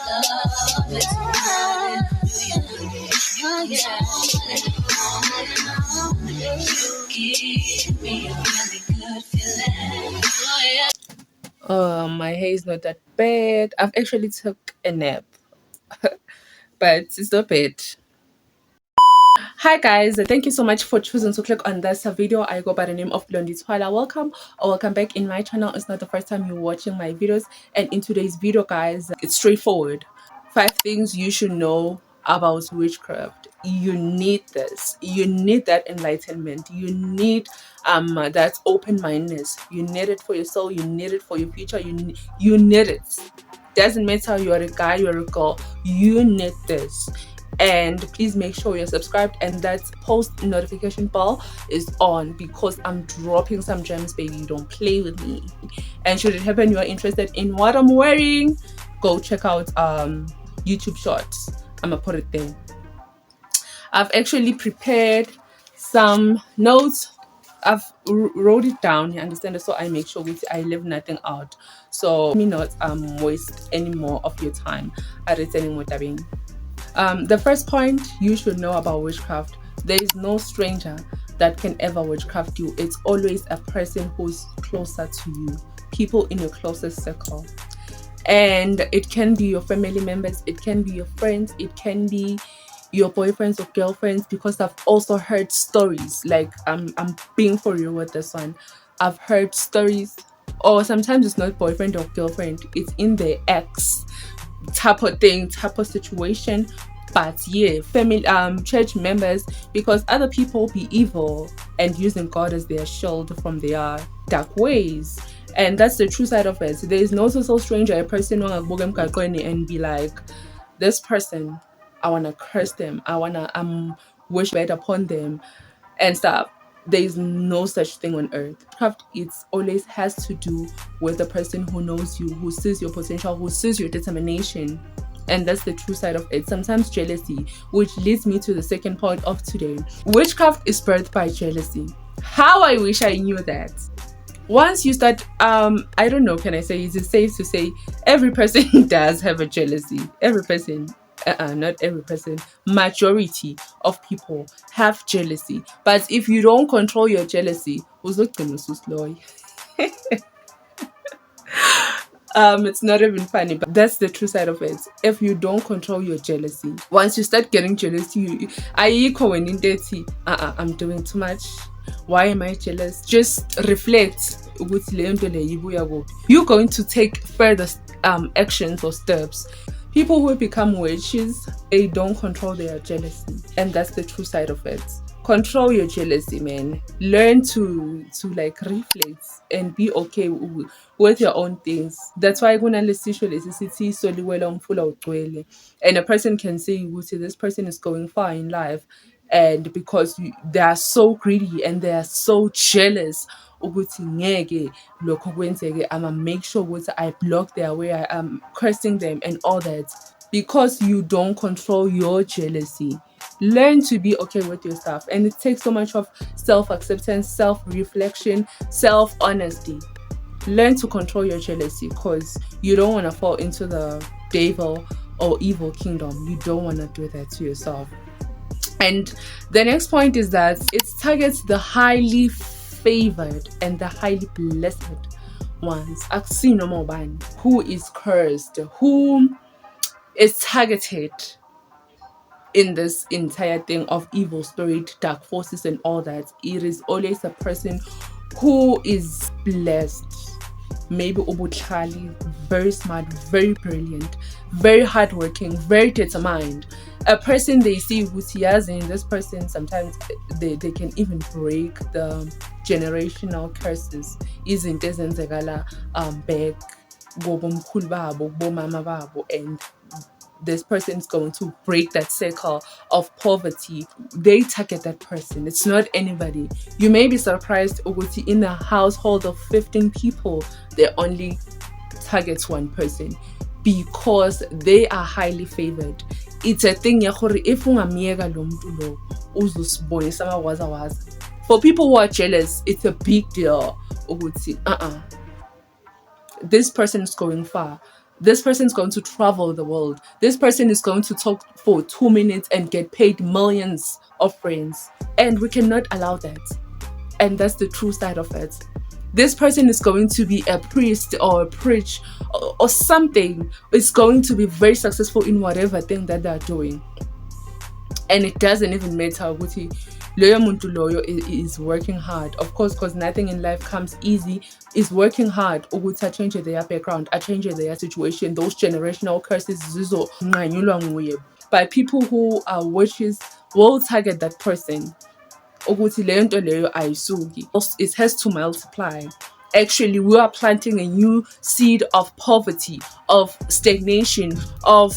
My hair is not that bad. I've actually took a nap, but it's not bad. Hi guys, thank you so much for choosing to click on this video. I go by the name of Blondie. Welcome or welcome back in my channel. It's not the first time you're watching my videos, and in today's video guys, it's straightforward. 5 things you should know about witchcraft. You need this. You need that enlightenment. You need that open-mindedness. You need it for your soul. You need it for your future. You need it. Doesn't matter you're a guy, you're a girl, you need this. And please make sure you're subscribed and that post notification bell is on, because I'm dropping some gems, baby. Don't play with me. And should it happen you are interested in what I'm wearing, go check out YouTube shorts. I'm gonna put it there. I've actually prepared some notes. I've wrote it down, you understand, so I make sure I leave nothing out, so me not waste any more of your time. The first point you should know about witchcraft: there is no stranger that can ever witchcraft you. It's always a person who's closer to you, people in your closest circle. And it can be your family members, it can be your friends, it can be your boyfriends or girlfriends, because I've also heard stories, like I'm being for real with this one. I've heard stories, or sometimes it's not boyfriend or girlfriend, it's in the ex type of thing, type of situation. But yeah, family, church members, because other people be evil and using God as their shield from their dark ways. And that's the true side of it. There is no social stranger, a person and be like, this person, I want to curse them, I want to wish bad upon them and stuff. There is no such thing on earth. Craft, it always has to do with the person who knows you, who sees your potential, who sees your determination. And that's the true side of it. Sometimes jealousy, which leads me to the second point of today. Witchcraft is birthed by jealousy. How I wish I knew that. Once you start, I don't know, can I say, is it safe to say every person does have a jealousy? Every person. Not every person, majority of people have jealousy. But if you don't control your jealousy, it's not even funny, but that's the true side of it. If you don't control your jealousy, once you start getting jealousy, I'm doing too much, why am I jealous? Just reflect. You're going to take further actions or steps. People who become witches, they don't control their jealousy, and that's the true side of it. Control your jealousy, man. Learn to like reflect and be okay with your own things. That's why and a person can say, this person is going far in life, and because they are so greedy and they are so jealous, I'm gonna make sure I block their way, I am cursing them and all that, because you don't control your jealousy. Learn to be okay with yourself, and it takes so much of self-acceptance, self-reflection, self-honesty. Learn to control your jealousy, because you don't want to fall into the devil or evil kingdom. You don't want to do that to yourself. And the next point is that it targets the highly favored and the highly blessed ones. Who is cursed, who is targeted in this entire thing of evil spirit, dark forces and all that. It is always a person who is blessed, maybe obutlali, very smart, very brilliant, very hardworking, very determined. A person they see in this person, sometimes they can even break the generational curses. Isn't back and this person is going to break that circle of poverty. They target that person. It's not anybody. You may be surprised in a household of 15 people, they only target one person because they are highly favored. It's a thing if for people who are jealous, it's a big deal. This person is going far. This person is going to travel the world. This person is going to talk for 2 minutes and get paid millions of friends. And we cannot allow that. And that's the true side of it. This person is going to be a priest or a preach or something. Is going to be very successful in whatever thing that they're doing. And it doesn't even matter what loyo muntu loyo is working hard, of course, because nothing in life comes easy. Is working hard ukuthi change their background, change their situation. Those generational curses zizonqanyulwa nguye. But people who are witches will target that person ukuthi leyo nto leyo ayisuki. It has to multiply. Actually, we are planting a new seed of poverty, of stagnation, of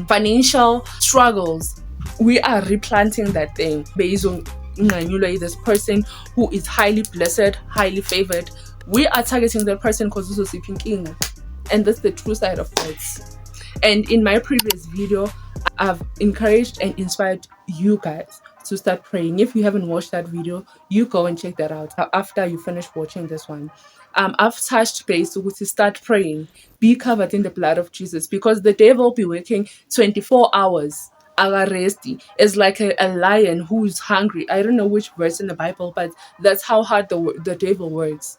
financial struggles. We are replanting that thing based on this person who is highly blessed, highly favored. We are targeting that person because this is thinking, and that's the true side of it. And in my previous video, I've encouraged and inspired you guys to start praying. If you haven't watched that video, you go and check that out after you finish watching this one. I've touched base to start praying. Be covered in the blood of Jesus, because the devil will be working 24 hours. Is like a lion who's hungry. I don't know which verse in the Bible, but that's how hard the devil works.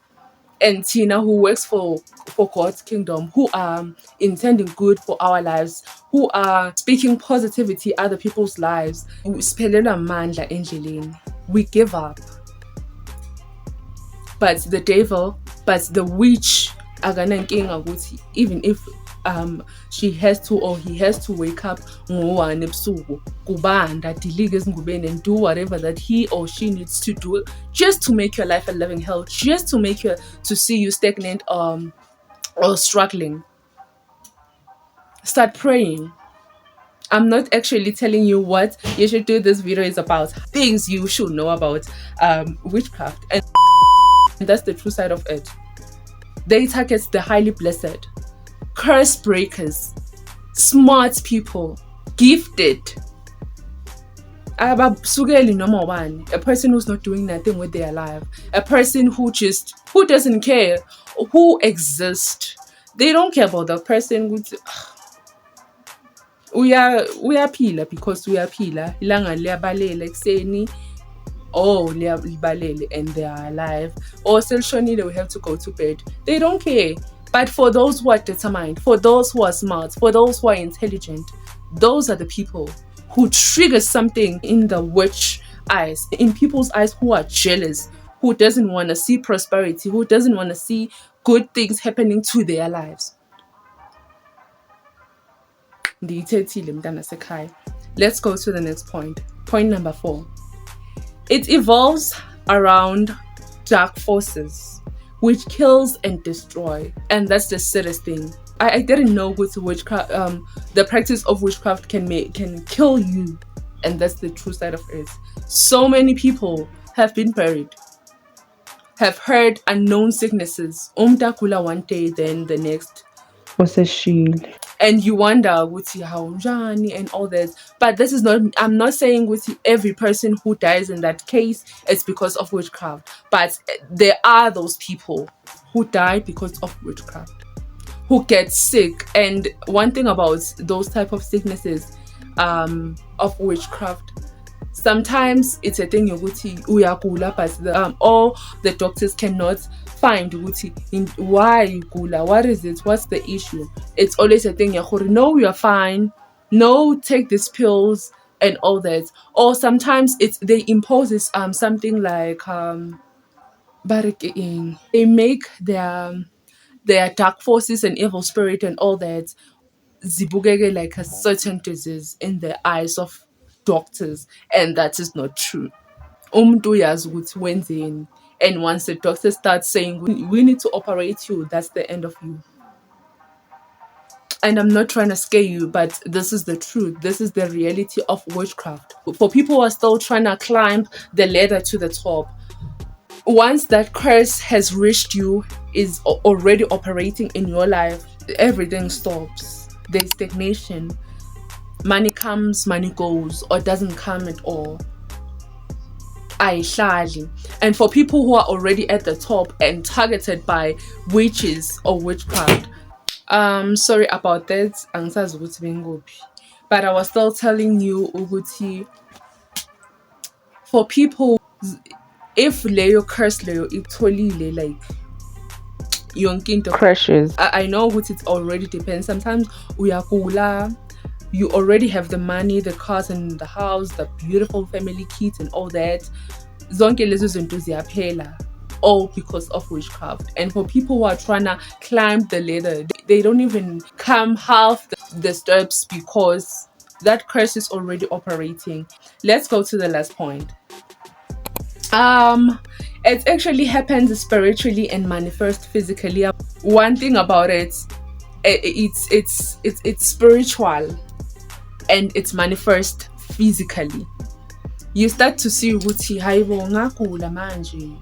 And Tina, who works for God's kingdom, who are intending good for our lives, who are speaking positivity other people's lives. We give up. But the devil, but the witch, even if she has to or he has to wake up and do whatever that he or she needs to do just to make your life a living hell, just to make you to see you stagnant or struggling. Start praying. I'm not actually telling you what you should do. This video is about things you should know about witchcraft, and that's the true side of it. They target the highly blessed, curse breakers, smart people, gifted. A person who's not doing nothing with their life, a person who doesn't care, who exists. They don't care about the person. We are pila because we are pila. Ilanga liyabalela ekseni. Oh, liyabalele and they are alive. Or selshonile, we have to go to bed. They don't care. But for those who are determined, for those who are smart, for those who are intelligent, those are the people who trigger something in the witch eyes, in people's eyes who are jealous, who doesn't want to see prosperity, who doesn't want to see good things happening to their lives. Let's go to the next point. Point number 4. It evolves around dark forces, which kills and destroy. And that's the saddest thing. I didn't know with witchcraft, the practice of witchcraft can kill you. And that's the true side of it. So many people have been buried, have heard unknown sicknesses. Umtakula one day, then the next was a shield. And you wonder how and all that. But this is not, I'm not saying with every person who dies in that case it's because of witchcraft. But there are those people who die because of witchcraft, who get sick. And one thing about those type of sicknesses of witchcraft, sometimes it's a thing uyagula, but all the doctors cannot find why you gula, what is it, what's the issue. It's always a thing no, you are fine, no, take these pills and all that. Or sometimes they impose something like they make their dark forces and evil spirit and all that zibukeke like a certain disease in the eyes of doctors, and that is not true. And once the doctor starts saying we need to operate you, that's the end of you. And I'm not trying to scare you, but this is the truth. This is the reality of witchcraft. For people who are still trying to climb the ladder to the top, once that curse has reached you, is already operating in your life, everything stops. There's stagnation. Money comes, money goes, or doesn't come at all. And for people who are already at the top and targeted by witches or witchcraft, Sorry about that. Angisazi ukuthi bengikuphi. But I was still telling you ukuthi for people, if leyo curse leyo itholile like yonke into crashes. I know what it already depends. Sometimes uyagula, you already have the money, the cars and the house, the beautiful family, kids and all that. Zonke lezo zinto ziyaphela, all because of witchcraft. And for people who are trying to climb the ladder, they don't even come half the steps because that curse is already operating. Let's go to the last point. It actually happens spiritually and manifests physically. One thing about it, it's spiritual and it's manifest physically. You start to see ukuthi hayibo ngagula manje.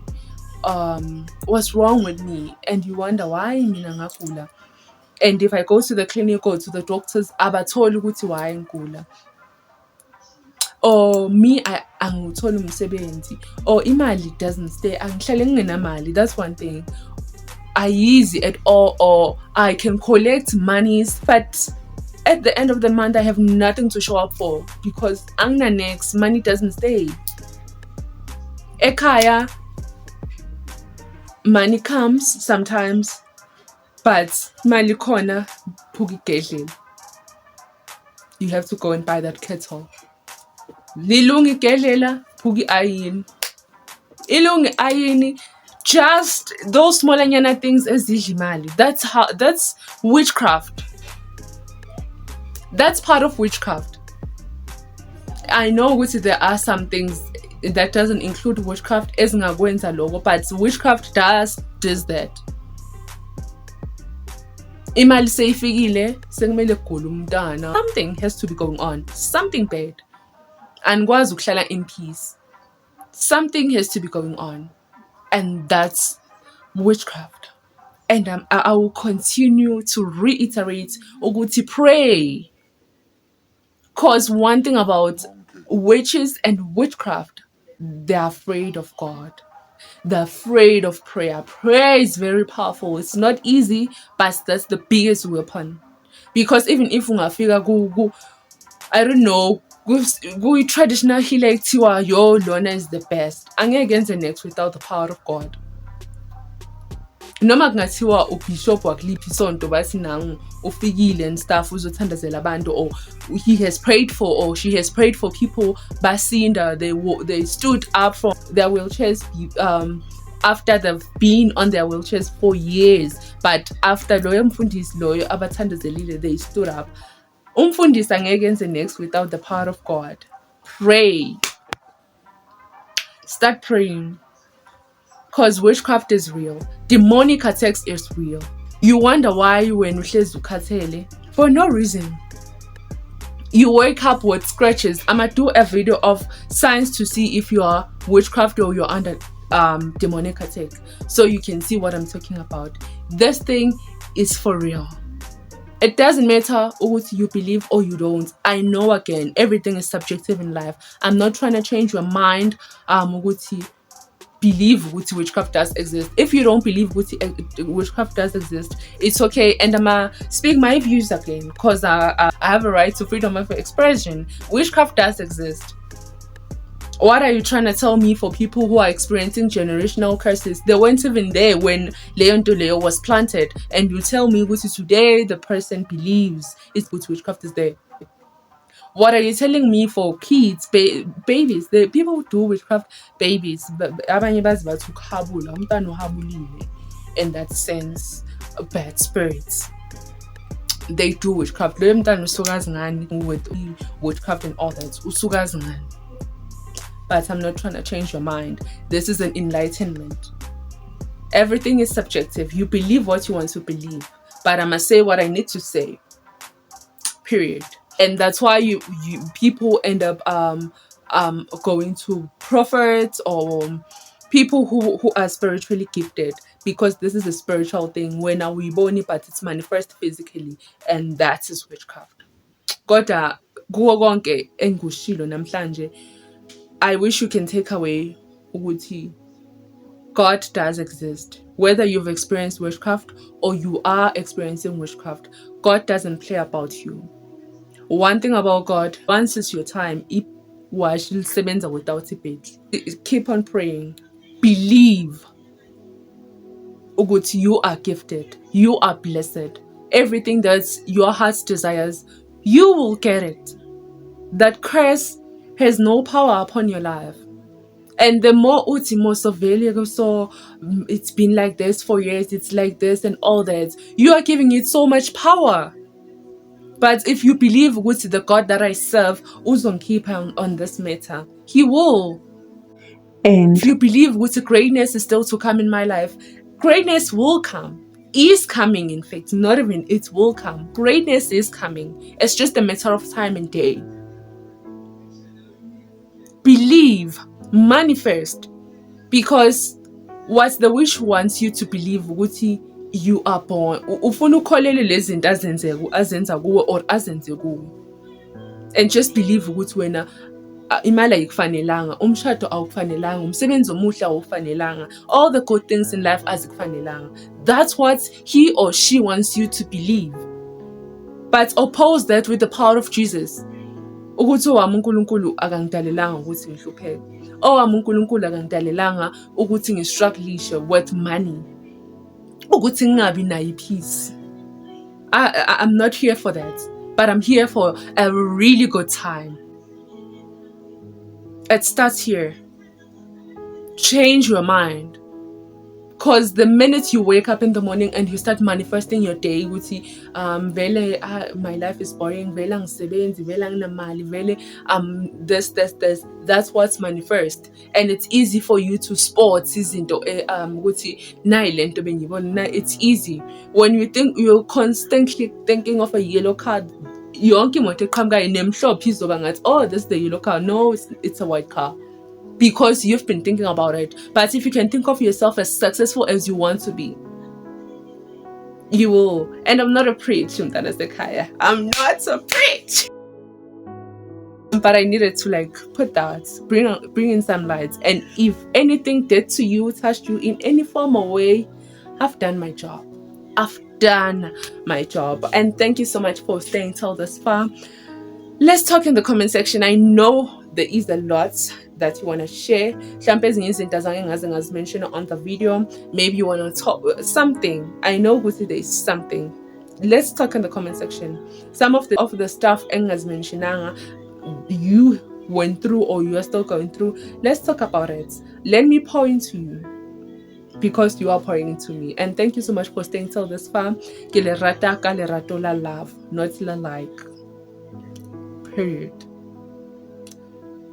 What's wrong with me? And you wonder why mina ngagula. And if I go to the clinic or to the doctors, abatholi ukuthi why ngigula. Or me, angitholi umsebenzi, or imali doesn't stay, angihlale ngingenamali. That's one thing. Easy at all, or I can collect monies, but at the end of the month I have nothing to show up for because next money doesn't stay. Ekaya, money comes sometimes, but mali khona phuki gedlela. You have to go and buy that kettle. Lilungi gedlela phuki ayini. Ilungi ayini. Just those smallanyana things ezidla imali. That's witchcraft. That's part of witchcraft. I know which there are some things that doesn't include witchcraft ezingakwenza lokho, but witchcraft does that. Imali seyifikile sekumele kugule umntana. Something has to be going on. Something bad. Angikwazi ukuhlala in peace. Something has to be going on. And that's witchcraft. And I will continue to reiterate ukuthi pray. Because one thing about witches and witchcraft, they're afraid of God. They're afraid of prayer. Prayer is very powerful. It's not easy, but that's the biggest weapon. Because even if ungafika ku I don't know, traditional healer kuthiwa yo lona is the best. Angeke ngenze next without the power of God. Noma kungathiwa ubishop wakuliphi isonto bathi nangu ufikile and stuff uzothandazela abantu, or he has prayed for, or she has prayed for people basinda, they stood up from their wheelchairs after they've been on their wheelchairs for years, but after loyo mfundisi loyo abathandazelile they stood up. Umfundisi angeke enze next without the power of God. Pray. Start praying. Because witchcraft is real. Demonic attacks is real. You wonder why when uhlezi ukhathele for no reason. You wake up with scratches. I'ma do a video of signs to see if you are witchcraft or you're under demonic attack, so you can see what I'm talking about. This thing is for real. It doesn't matter what you believe or you don't. I know, again, everything is subjective in life. I'm not trying to change your mind. Believe witchcraft does exist. If you don't believe witchcraft does exist, it's okay. And I'ma speak my views again because I have a right to freedom of expression. Witchcraft does exist. What are you trying to tell me for people who are experiencing generational curses? They weren't even there when Leon to Leo was planted, and you tell me what today the person believes is witchcraft is there. What are you telling me for kids, babies? The people who do witchcraft, babies, abanye bazibathi ukuhabula, umntwana uhabulile, in that sense, bad spirits. They do witchcraft. Lo mntwana usuka ngani with witchcraft and all that. Usuka ngani. But I'm not trying to change your mind. This is an enlightenment. Everything is subjective. You believe what you want to believe, but I must say what I need to say. Period. And that's why you people end up going to prophets or people who are spiritually gifted, because this is a spiritual thing. When we born it, but it's manifest physically, and that is witchcraft. Kodwa kuwo konke engikushilo namhlanje, I wish you can take away ukuthi God does exist. whether you've experienced witchcraft or you are experiencing witchcraft, God doesn't play about you. One thing about God, once it's your time, without it. Keep on praying. Believe ukuthi you are gifted, you are blessed. Everything that's your heart's desires, you will get it. That curse has no power upon your life. And the more uti more surveillance, so it's been like this for years, it's like this and all that, you are giving it so much power. But if you believe with the God that I serve, uzon keep on this matter, He will. And if you believe with greatness is still to come in my life, greatness will come. Is coming, in fact, not even it will come. Greatness is coming. It's just a matter of time and day. Believe, manifest, because what the witch wants you to believe ukuthi you are born. Ufuna ukholele lezi zinto azenza kuwe or azenze kuwe. And just believe ukuthi wena imali ayikufanelanga, umshado awukufanelanga, umsebenzi omuhle awukufanelanga, all the good things in life azikufanelanga. That's what he or she wants you to believe. But oppose that with the power of Jesus. Ukuthi owami uNkulunkulu akangidalelanga ukuthi ngihlupheke. Owami uNkulunkulu akangidalelanga ukuthi ngistrugglishe with money. Ukuthi ngingabi nayo peace. I'm not here for that, but I'm here for a really good time. It starts here. Change your mind. Because the minute you wake up in the morning and you start manifesting your day, vele my life is boring, vele angisebenzi, vele anginamali, vele this, that's what's manifest. And it's easy for you to spot izinto it's easy. When you think you're constantly thinking of a yellow card, oh, this is the yellow car. No, it's a white car. Because you've been thinking about it. But if you can think of yourself as successful as you want to be, you will. And I'm not a preach, I'm not a preach. But I needed to put that, bring in some light. And if anything did to you, touched you in any form or way, I've done my job. I've done my job. And thank you so much for staying till this far. Let's talk in the comment section. I know there is a lot that you want to share. As mentioned on the video, maybe you want to talk something. I know there is something. Let's talk in the comment section. Some of the stuff as mentioned you went through or you are still going through. Let's talk about it. Let me point to you, because you are pouring into me. And thank you so much for staying till this far. Ke le rata ka lerato la love, not la like. Period.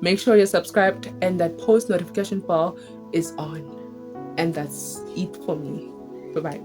Make sure you're subscribed and that post notification bell is on. And that's it for me. Bye-bye.